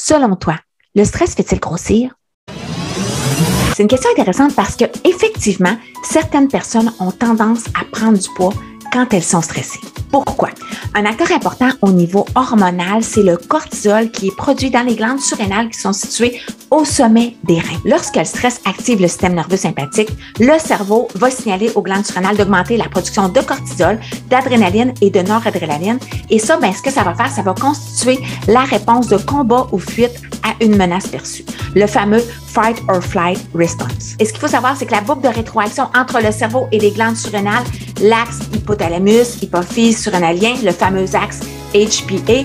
selon toi, le stress fait-il grossir? C'est une question intéressante parce que, effectivement, certaines personnes ont tendance à prendre du poids quand elles sont stressées. Pourquoi? Un acteur important au niveau hormonal, c'est le cortisol qui est produit dans les glandes surrénales qui sont situées au sommet des reins. Lorsque le stress active le système nerveux sympathique, le cerveau va signaler aux glandes surrénales d'augmenter la production de cortisol, d'adrénaline et de noradrénaline. Et ça, ce que ça va faire, ça va constituer la réponse de combat ou fuite à une menace perçue. Le fameux fight or flight response. Et ce qu'il faut savoir, c'est que la boucle de rétroaction entre le cerveau et les glandes surrénales, l'axe hypothalamus, hypophyse surrénalien, le fameux axe HPA,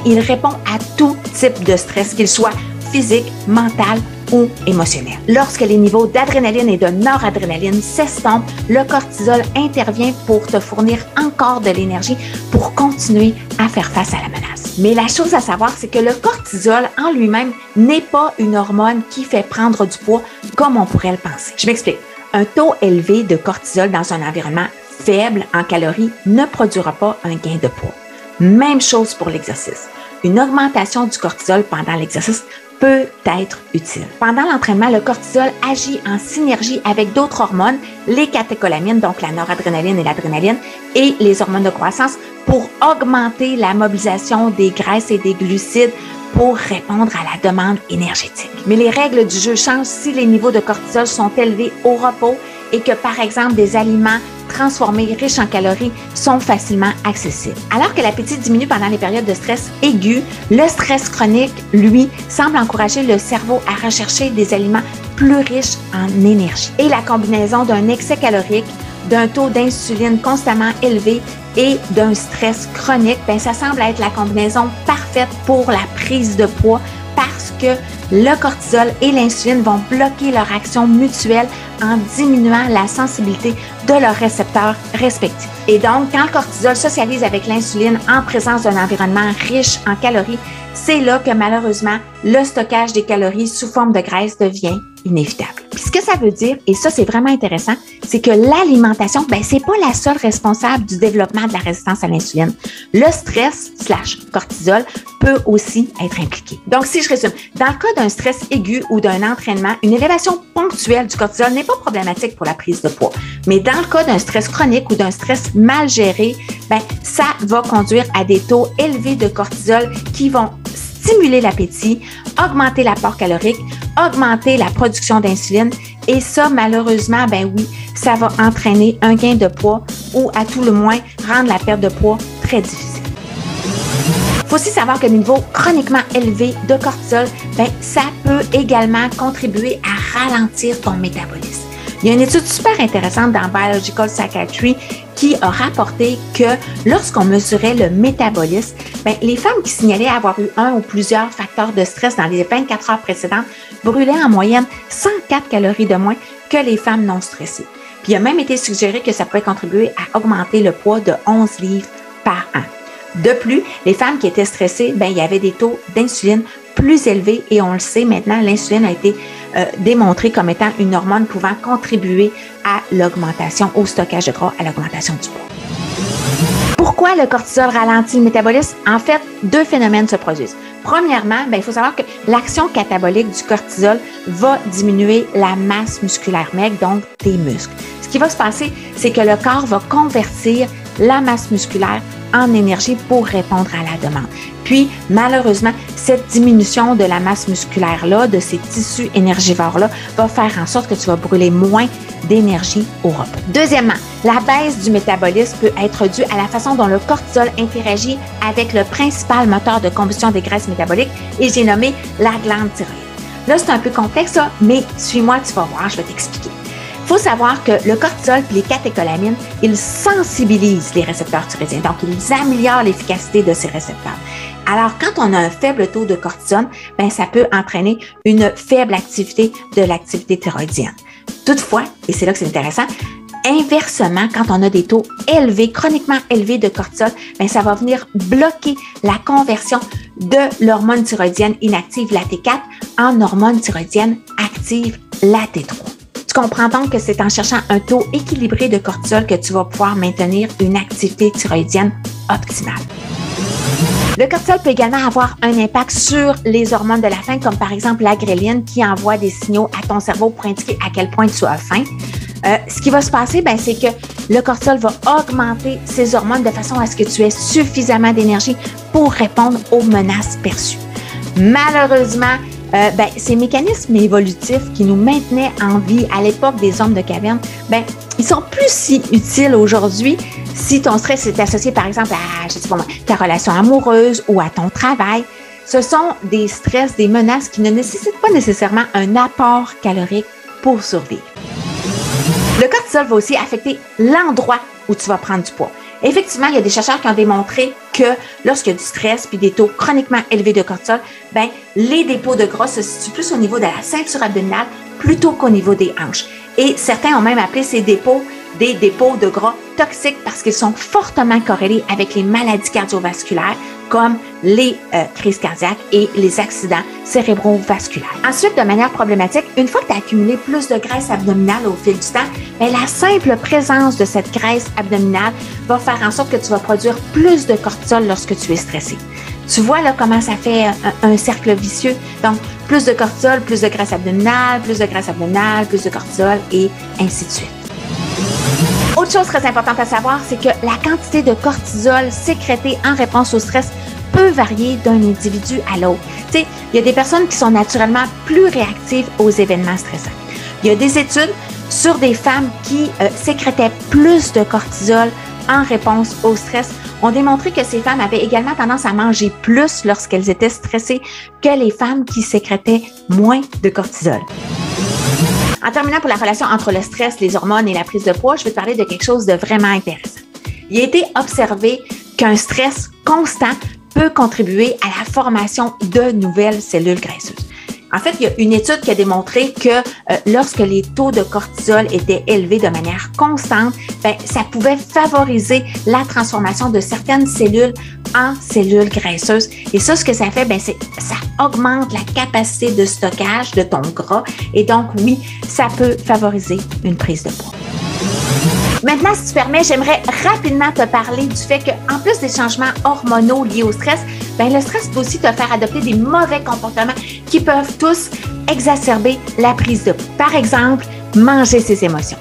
il répond à tout type de stress, qu'il soit physique, mental ou émotionnel. Lorsque les niveaux d'adrénaline et de noradrénaline s'estompent, le cortisol intervient pour te fournir encore de l'énergie pour continuer à faire face à la menace. Mais la chose à savoir, c'est que le cortisol en lui-même n'est pas une hormone qui fait prendre du poids comme on pourrait le penser. Je m'explique. Un taux élevé de cortisol dans un environnement faible en calories ne produira pas un gain de poids. Même chose pour l'exercice. Une augmentation du cortisol pendant l'exercice peut être utile. Pendant l'entraînement, le cortisol agit en synergie avec d'autres hormones, les catécholamines, donc la noradrénaline et l'adrénaline, et les hormones de croissance pour augmenter la mobilisation des graisses et des glucides pour répondre à la demande énergétique. Mais les règles du jeu changent si les niveaux de cortisol sont élevés au repos et que, par exemple, des aliments transformés riches en calories sont facilement accessibles. Alors que l'appétit diminue pendant les périodes de stress aigu, le stress chronique, lui, semble encourager le cerveau à rechercher des aliments plus riches en énergie. Et la combinaison d'un excès calorique, d'un taux d'insuline constamment élevé et d'un stress chronique, ça semble être la combinaison parfaite pour la prise de poids parce que le cortisol et l'insuline vont bloquer leur action mutuelle en diminuant la sensibilité de leurs récepteurs respectifs. Et donc, quand le cortisol socialise avec l'insuline en présence d'un environnement riche en calories, c'est là que malheureusement, le stockage des calories sous forme de graisse devient inévitable. Puis ce que ça veut dire, et ça c'est vraiment intéressant, c'est que l'alimentation, c'est pas la seule responsable du développement de la résistance à l'insuline. Le stress / cortisol peut aussi être impliqué. Donc si je résume, dans le cas d'un stress aigu ou d'un entraînement, une élévation ponctuelle du cortisol n'est pas problématique pour la prise de poids. Mais dans le cas d'un stress chronique ou d'un stress mal géré, ça va conduire à des taux élevés de cortisol qui vont stimuler l'appétit, augmenter l'apport calorique, augmenter la production d'insuline et ça, malheureusement, oui, ça va entraîner un gain de poids ou à tout le moins rendre la perte de poids très difficile. Il faut aussi savoir que le niveau chroniquement élevé de cortisol, ça peut également contribuer à ralentir ton métabolisme. Il y a une étude super intéressante dans Biological Psychiatry qui a rapporté que lorsqu'on mesurait le métabolisme, les femmes qui signalaient avoir eu un ou plusieurs facteurs de stress dans les 24 heures précédentes brûlaient en moyenne 104 calories de moins que les femmes non stressées. Puis il a même été suggéré que ça pouvait contribuer à augmenter le poids de 11 livres par an. De plus, les femmes qui étaient stressées, il y avait des taux d'insuline plus élevés et on le sait maintenant, l'insuline a été démontrée comme étant une hormone pouvant contribuer à l'augmentation, au stockage de gras, à l'augmentation du poids. Pourquoi le cortisol ralentit le métabolisme? En fait, deux phénomènes se produisent. Premièrement, il faut savoir que l'action catabolique du cortisol va diminuer la masse musculaire maigre, donc des muscles. Ce qui va se passer, c'est que le corps va convertir la masse musculaire en énergie pour répondre à la demande. Puis, malheureusement, cette diminution de la masse musculaire-là, de ces tissus énergivores-là, va faire en sorte que tu vas brûler moins d'énergie au repos. Deuxièmement, la baisse du métabolisme peut être due à la façon dont le cortisol interagit avec le principal moteur de combustion des graisses métaboliques et j'ai nommé la glande thyroïde. Là, c'est un peu complexe, ça, mais suis-moi, tu vas voir, je vais t'expliquer. Il faut savoir que le cortisol et les catécholamines, ils sensibilisent les récepteurs thyroïdiens, donc ils améliorent l'efficacité de ces récepteurs. Alors, quand on a un faible taux de cortisol, ça peut entraîner une faible activité de l'activité thyroïdienne. Toutefois, et c'est là que c'est intéressant, inversement, quand on a des taux élevés, chroniquement élevés de cortisol, ça va venir bloquer la conversion de l'hormone thyroïdienne inactive, la T4, en hormone thyroïdienne active, la T3. Tu comprends donc que c'est en cherchant un taux équilibré de cortisol que tu vas pouvoir maintenir une activité thyroïdienne optimale. Le cortisol peut également avoir un impact sur les hormones de la faim, comme par exemple la gréline qui envoie des signaux à ton cerveau pour indiquer à quel point tu as faim. Ce qui va se passer, c'est que le cortisol va augmenter ces hormones de façon à ce que tu aies suffisamment d'énergie pour répondre aux menaces perçues. Malheureusement, ces mécanismes évolutifs qui nous maintenaient en vie à l'époque des hommes de caverne, ils sont plus si utiles aujourd'hui si ton stress est associé, par exemple, à, ta relation amoureuse ou à ton travail. Ce sont des stress, des menaces qui ne nécessitent pas nécessairement un apport calorique pour survivre. Le cortisol va aussi affecter l'endroit où tu vas prendre du poids. Effectivement, il y a des chercheurs qui ont démontré que lorsqu'il y a du stress puis des taux chroniquement élevés de cortisol, les dépôts de gras se situent plus au niveau de la ceinture abdominale plutôt qu'au niveau des hanches. Et certains ont même appelé ces dépôts des dépôts de gras toxiques parce qu'ils sont fortement corrélés avec les maladies cardiovasculaires comme les crises cardiaques et les accidents cérébrovasculaires. Ensuite, de manière problématique, une fois que tu as accumulé plus de graisse abdominale au fil du temps, la simple présence de cette graisse abdominale va faire en sorte que tu vas produire plus de cortisol lorsque tu es stressé. Tu vois là comment ça fait un cercle vicieux. Donc, plus de cortisol, plus de graisse abdominale, plus de graisse abdominale, plus de cortisol et ainsi de suite. Autre chose très importante à savoir, c'est que la quantité de cortisol sécrétée en réponse au stress peut varier d'un individu à l'autre. Tu sais, il y a des personnes qui sont naturellement plus réactives aux événements stressants. Il y a des études sur des femmes qui sécrétaient plus de cortisol en réponse au stress ont démontré que ces femmes avaient également tendance à manger plus lorsqu'elles étaient stressées que les femmes qui sécrétaient moins de cortisol. En terminant pour la relation entre le stress, les hormones et la prise de poids, je vais te parler de quelque chose de vraiment intéressant. Il a été observé qu'un stress constant peut contribuer à la formation de nouvelles cellules graisseuses. En fait, il y a une étude qui a démontré que lorsque les taux de cortisol étaient élevés de manière constante, ça pouvait favoriser la transformation de certaines cellules en cellules graisseuses. Et ça, ce que ça fait, c'est ça augmente la capacité de stockage de ton gras. Et donc, oui, ça peut favoriser une prise de poids. Maintenant, si tu permets, j'aimerais rapidement te parler du fait qu'en plus des changements hormonaux liés au stress, le stress peut aussi te faire adopter des mauvais comportements qui peuvent tous exacerber la prise de poids. Par exemple, manger ses émotions.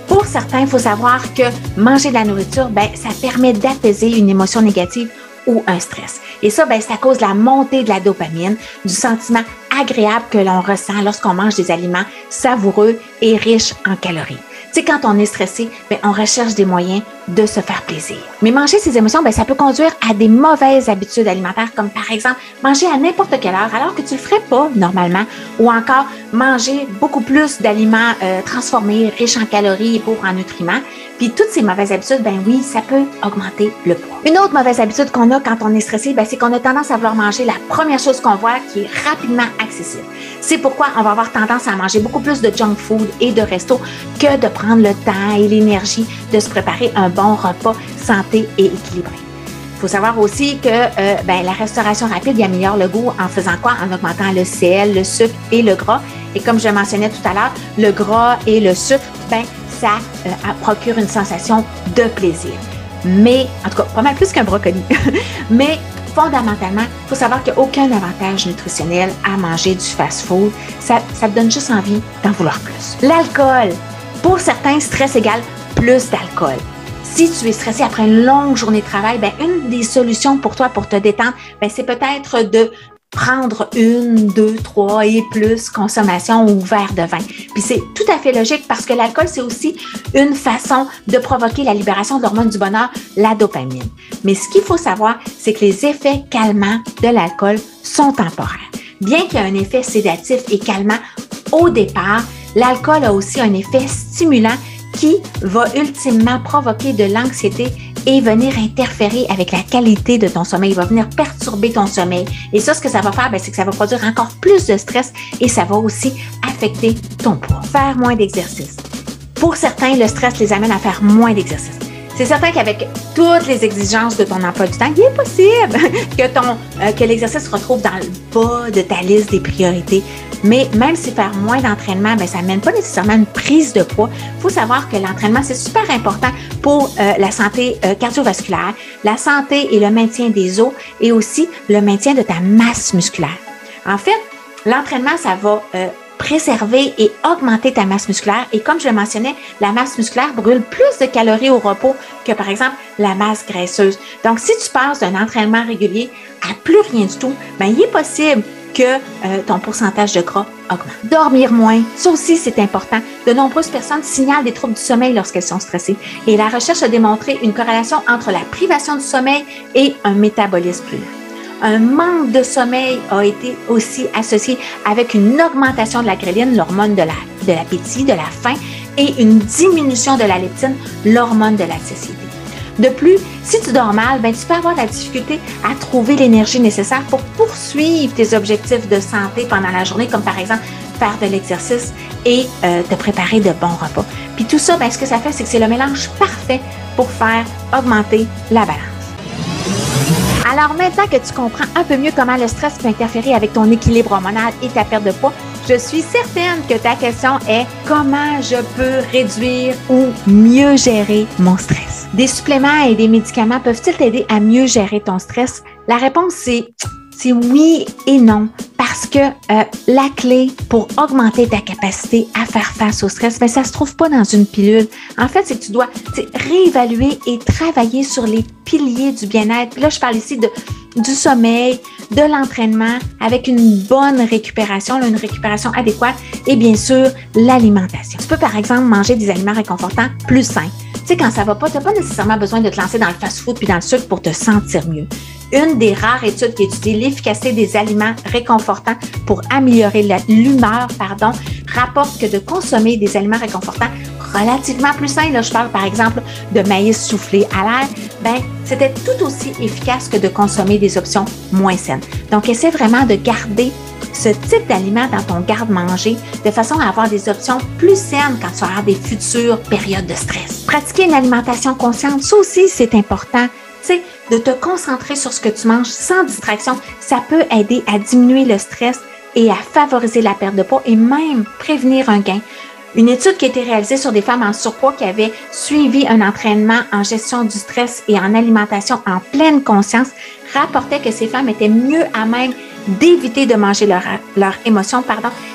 Pour certains, il faut savoir que manger de la nourriture, ça permet d'apaiser une émotion négative ou un stress. Et ça, c'est à cause de la montée de la dopamine, du sentiment agréable que l'on ressent lorsqu'on mange des aliments savoureux et riches en calories. Tu sais, quand on est stressé, on recherche des moyens de se faire plaisir. Mais manger ses émotions, ça peut conduire à des mauvaises habitudes alimentaires, comme par exemple manger à n'importe quelle heure alors que tu ne le ferais pas normalement, ou encore manger beaucoup plus d'aliments transformés, riches en calories et pauvres en nutriments. Puis toutes ces mauvaises habitudes, oui, ça peut augmenter le poids. Une autre mauvaise habitude qu'on a quand on est stressé, c'est qu'on a tendance à vouloir manger la première chose qu'on voit qui est rapidement accessible. C'est pourquoi on va avoir tendance à manger beaucoup plus de junk food et de resto que de prendre le temps et l'énergie de se préparer un bon repas santé et équilibré. Il faut savoir aussi que la restauration rapide améliore le goût en faisant quoi? En augmentant le sel, le sucre et le gras. Et comme je mentionnais tout à l'heure, le gras et le sucre, ça procure une sensation de plaisir. Mais, en tout cas, pas mal plus qu'un brocoli. Mais fondamentalement, il faut savoir qu'il n'y a aucun avantage nutritionnel à manger du fast-food. Ça te donne juste envie d'en vouloir plus. L'alcool. Pour certains, stress égale plus d'alcool. Si tu es stressé après une longue journée de travail, une des solutions pour toi pour te détendre, c'est peut-être de prendre 1, 2, 3 et plus consommation ou verre de vin. Puis c'est tout à fait logique parce que l'alcool, c'est aussi une façon de provoquer la libération de l'hormone du bonheur, la dopamine. Mais ce qu'il faut savoir, c'est que les effets calmants de l'alcool sont temporaires. Bien qu'il y ait un effet sédatif et calmant au départ, l'alcool a aussi un effet stimulant qui va ultimement provoquer de l'anxiété et venir interférer avec la qualité de ton sommeil. Il va venir perturber ton sommeil. Et ça, ce que ça va faire, c'est que ça va produire encore plus de stress et ça va aussi affecter ton poids. Faire moins d'exercice. Pour certains, le stress les amène à faire moins d'exercice. C'est certain qu'avec toutes les exigences de ton emploi du temps, il est possible que l'exercice se retrouve dans le bas de ta liste des priorités. Mais même si faire moins d'entraînement, ça ne mène pas nécessairement une prise de poids. Il faut savoir que l'entraînement, c'est super important pour la santé cardiovasculaire, la santé et le maintien des os et aussi le maintien de ta masse musculaire. En fait, l'entraînement, ça va préserver et augmenter ta masse musculaire. Et comme je le mentionnais, la masse musculaire brûle plus de calories au repos que, par exemple, la masse graisseuse. Donc, si tu passes d'un entraînement régulier à plus rien du tout, il est possible que ton pourcentage de gras augmente. Dormir moins, ça aussi, c'est important. De nombreuses personnes signalent des troubles du sommeil lorsqu'elles sont stressées. Et la recherche a démontré une corrélation entre la privation du sommeil et un métabolisme plus lent. Un manque de sommeil a été aussi associé avec une augmentation de la ghrelin, l'hormone de l'appétit, de la faim, et une diminution de la leptine, l'hormone de la satiété. De plus, si tu dors mal, tu peux avoir de la difficulté à trouver l'énergie nécessaire pour poursuivre tes objectifs de santé pendant la journée, comme par exemple faire de l'exercice et te préparer de bons repas. Puis tout ça, ce que ça fait, c'est que c'est le mélange parfait pour faire augmenter la balance. Alors maintenant que tu comprends un peu mieux comment le stress peut interférer avec ton équilibre hormonal et ta perte de poids, je suis certaine que ta question est comment je peux réduire ou mieux gérer mon stress. Des suppléments et des médicaments peuvent-ils t'aider à mieux gérer ton stress? La réponse, c'est oui et non. Parce que la clé pour augmenter ta capacité à faire face au stress, ça ne se trouve pas dans une pilule. En fait, c'est que tu dois réévaluer et travailler sur les piliers du bien-être. Puis là, je parle ici du sommeil, de l'entraînement avec une bonne récupération, une récupération adéquate et bien sûr, l'alimentation. Tu peux par exemple manger des aliments réconfortants plus sains. Tu sais, quand ça ne va pas, tu n'as pas nécessairement besoin de te lancer dans le fast-food puis dans le sucre pour te sentir mieux. Une des rares études qui étudie l'efficacité des aliments réconfortants pour améliorer l'humeur, rapporte que de consommer des aliments réconfortants relativement plus sains, là je parle par exemple de maïs soufflé à l'air, c'était tout aussi efficace que de consommer des options moins saines. Donc, essaie vraiment de garder ce type d'aliments dans ton garde-manger de façon à avoir des options plus saines quand tu vas avoir des futures périodes de stress. Pratiquer une alimentation consciente, ça aussi c'est important. De te concentrer sur ce que tu manges sans distraction, ça peut aider à diminuer le stress et à favoriser la perte de poids et même prévenir un gain. Une étude qui a été réalisée sur des femmes en surpoids qui avaient suivi un entraînement en gestion du stress et en alimentation en pleine conscience rapportait que ces femmes étaient mieux à même d'éviter de manger leurs émotions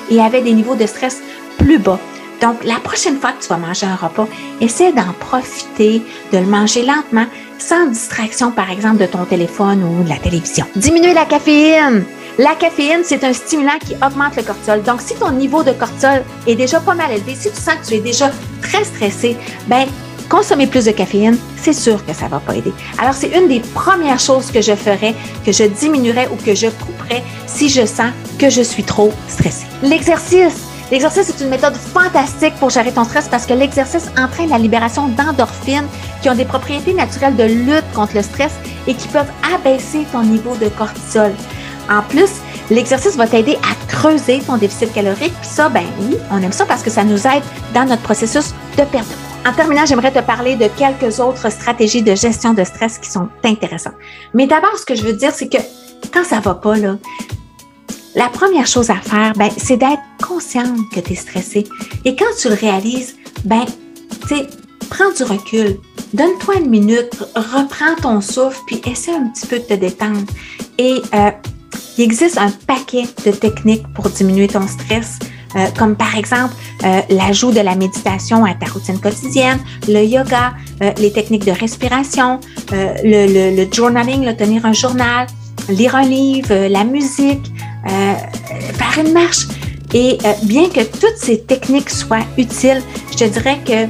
et avaient des niveaux de stress plus bas. Donc, la prochaine fois que tu vas manger un repas, essaie d'en profiter, de le manger lentement, sans distraction, par exemple, de ton téléphone ou de la télévision. Diminuer la caféine. La caféine, c'est un stimulant qui augmente le cortisol. Donc, si ton niveau de cortisol est déjà pas mal élevé, si tu sens que tu es déjà très stressé, consommer plus de caféine, c'est sûr que ça ne va pas aider. Alors, c'est une des premières choses que je ferais, que je diminuerais ou que je couperais si je sens que je suis trop stressée. L'exercice. L'exercice est une méthode fantastique pour gérer ton stress parce que l'exercice entraîne la libération d'endorphines qui ont des propriétés naturelles de lutte contre le stress et qui peuvent abaisser ton niveau de cortisol. En plus, l'exercice va t'aider à creuser ton déficit calorique. Puis ça, oui, on aime ça parce que ça nous aide dans notre processus de perte de poids. En terminant, j'aimerais te parler de quelques autres stratégies de gestion de stress qui sont intéressantes. Mais d'abord, ce que je veux dire, c'est que quand ça ne va pas, la première chose à faire, c'est d'être consciente que tu es stressé. Et quand tu le réalises, prends du recul. Donne-toi une minute, reprends ton souffle, puis essaie un petit peu de te détendre. Et il existe un paquet de techniques pour diminuer ton stress, comme par exemple l'ajout de la méditation à ta routine quotidienne, le yoga, les techniques de respiration, le journaling, tenir un journal, lire un livre, la musique, faire une marche. Et bien que toutes ces techniques soient utiles, je te dirais que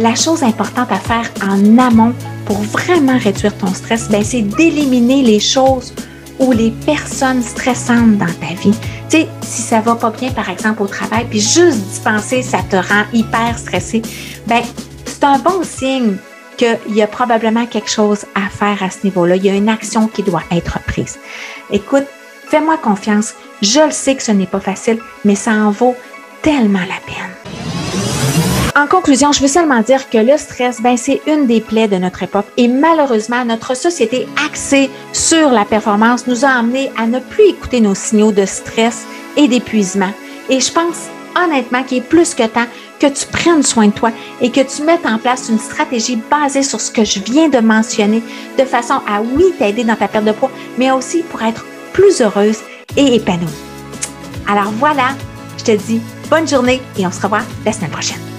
la chose importante à faire en amont pour vraiment réduire ton stress, c'est d'éliminer les choses ou les personnes stressantes dans ta vie. Tu sais, si ça va pas bien, par exemple, au travail, puis juste d'y penser, ça te rend hyper stressé, c'est un bon signe qu'il y a probablement quelque chose à faire à ce niveau-là. Il y a une action qui doit être prise. Écoute, fais-moi confiance. Je le sais que ce n'est pas facile, mais ça en vaut tellement la peine. En conclusion, je veux seulement dire que le stress, c'est une des plaies de notre époque et malheureusement, notre société axée sur la performance nous a amenés à ne plus écouter nos signaux de stress et d'épuisement. Et je pense honnêtement qu'il est plus que temps que tu prennes soin de toi et que tu mettes en place une stratégie basée sur ce que je viens de mentionner de façon à, oui, t'aider dans ta perte de poids, mais aussi pour être plus heureuse et épanouie. Alors voilà, je te dis bonne journée et on se revoit la semaine prochaine.